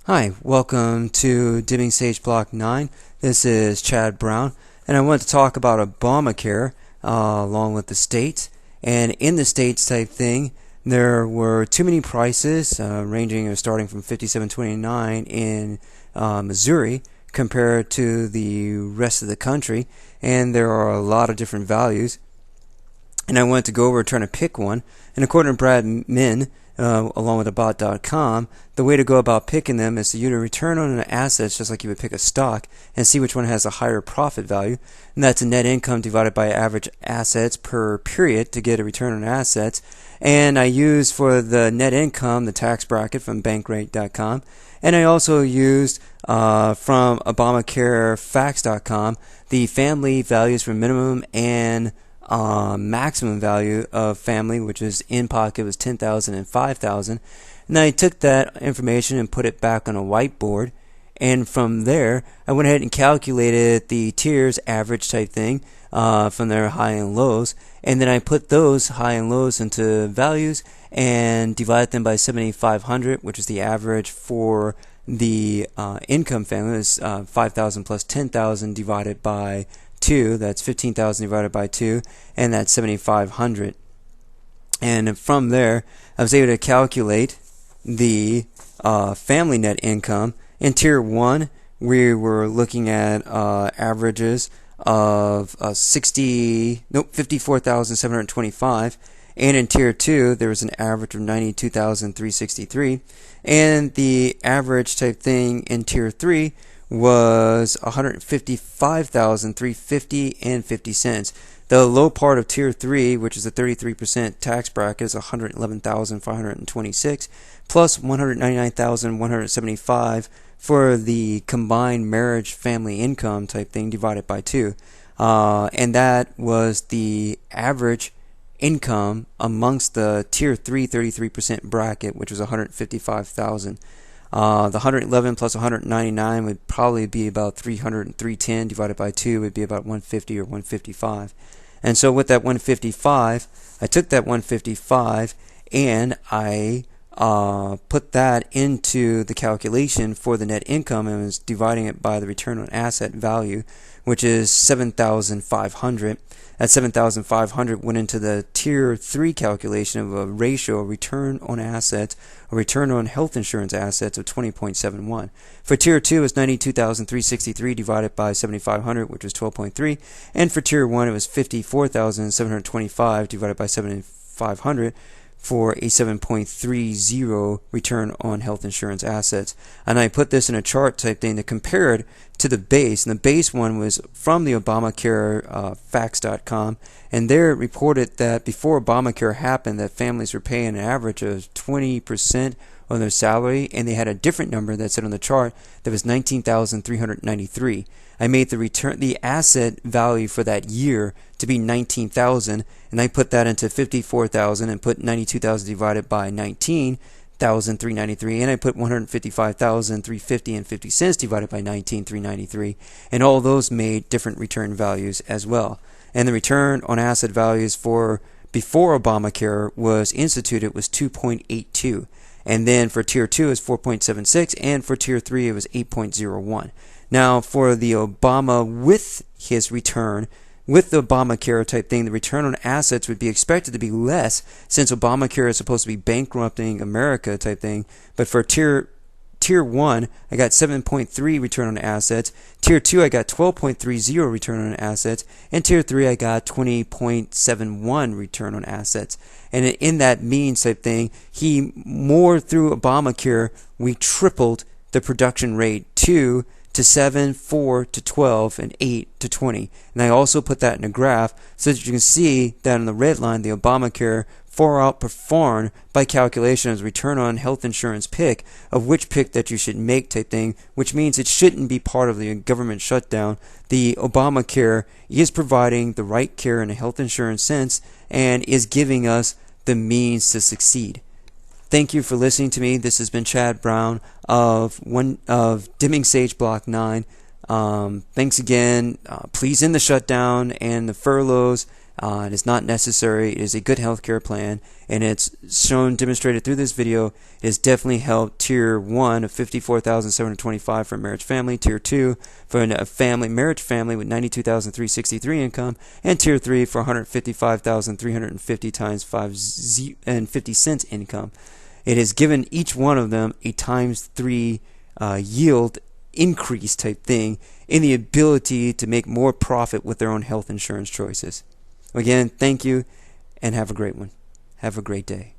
Hi, welcome to Dimming Sage Block 9. This is Chad Brown, and I want to talk about Obamacare along with the states. And in the states type thing, there were too many prices, ranging or starting from $57.29 in Missouri compared to the rest of the country, and there are a lot of different values. And I wanted to go over trying to pick one. And according to Brad Min, along with about.com, the way to go about picking them is to use a return on an asset, just like you would pick a stock, and see which one has a higher profit value. And that's a net income divided by average assets per period to get a return on assets. And I used for the net income the tax bracket from bankrate.com. And I also used from ObamacareFacts.com the family values for minimum and maximum value of family, which is in pocket, was $10,000 and $5,000. And I took that information and put it back on a whiteboard, and from there I went ahead and calculated the tiers average type thing from their high and lows, and then I put those high and lows into values and divided them by 7,500, which is the average for the income family. Is 5,000 plus 10,000 divided by 2, that's 15,000 divided by 2, and that's 7,500. And from there, I was able to calculate the family net income. In Tier 1, we were looking at averages of 54,725, and in Tier 2, there was an average of 92,363, and the average type thing in Tier 3 was 155,350 and 50 cents. The low part of Tier 3, which is a 33% tax bracket, is 111,526 plus 199,175 for the combined marriage family income type thing divided by 2. And that was the average income amongst the Tier 3 33% bracket, which was 155,000. The 111 plus 199 would probably be about 300 and 310 divided by 2 would be about 150 or 155. And so with that 155, I took that 155 and I put that into the calculation for the net income and was dividing it by the return on asset value, which is 7,500. That 7,500 went into the Tier 3 calculation of a ratio of return on assets, a return on health insurance assets of 20.71. For Tier 2, it's 92,363 divided by 7,500, which was 12.3. And for Tier 1, it was 54,725 divided by 7,500 for a 7.30 return on health insurance assets. And I put this in a chart type thing to compare it to the base, and the base one was from the Obamacare Facts.com, and there it reported that before Obamacare happened that families were paying an average of 20% on their salary, and they had a different number that said on the chart that was 19,393. I made the asset value for that year to be 19,000, and I put that into 54,000 and put 92,000 divided by 19,393, and I put 155,350 and 50 cents divided by 19,393, and all those made different return values as well. And the return on asset values for before Obamacare was instituted was 2.82. And then for Tier 2 is 4.76, and for Tier 3 it was 8.01. Now for the Obama with his return, with the Obamacare type thing, the return on assets would be expected to be less, since Obamacare is supposed to be bankrupting America type thing. But for Tier 1, I got 7.3 return on assets. Tier 2, I got 12.30 return on assets. And Tier 3, I got 20.71 return on assets. And in that means type thing, more through Obamacare, we tripled the production rate 2 to 7, 4 to 12, and 8 to 20. And I also put that in a graph so that you can see that on the red line, the Obamacare far outperformed by calculation as return on health insurance pick of which pick that you should make type thing, which means it shouldn't be part of the government shutdown. The Obamacare is providing the right care in a health insurance sense and is giving us the means to succeed. Thank you for listening to me. This has been Chad Brown of Dimming Sage Block 9. Thanks again. Please end the shutdown and the furloughs It is not necessary. It is a good healthcare plan, and it's demonstrated through this video. It has definitely helped Tier 1 of $54,725 for a marriage family, Tier 2 for a marriage family with $92,363 income, and Tier 3 for $155,350 times 50 cents income. It has given each one of them a times 3 yield increase type thing in the ability to make more profit with their own health insurance choices. Again, thank you, and have a great one. Have a great day.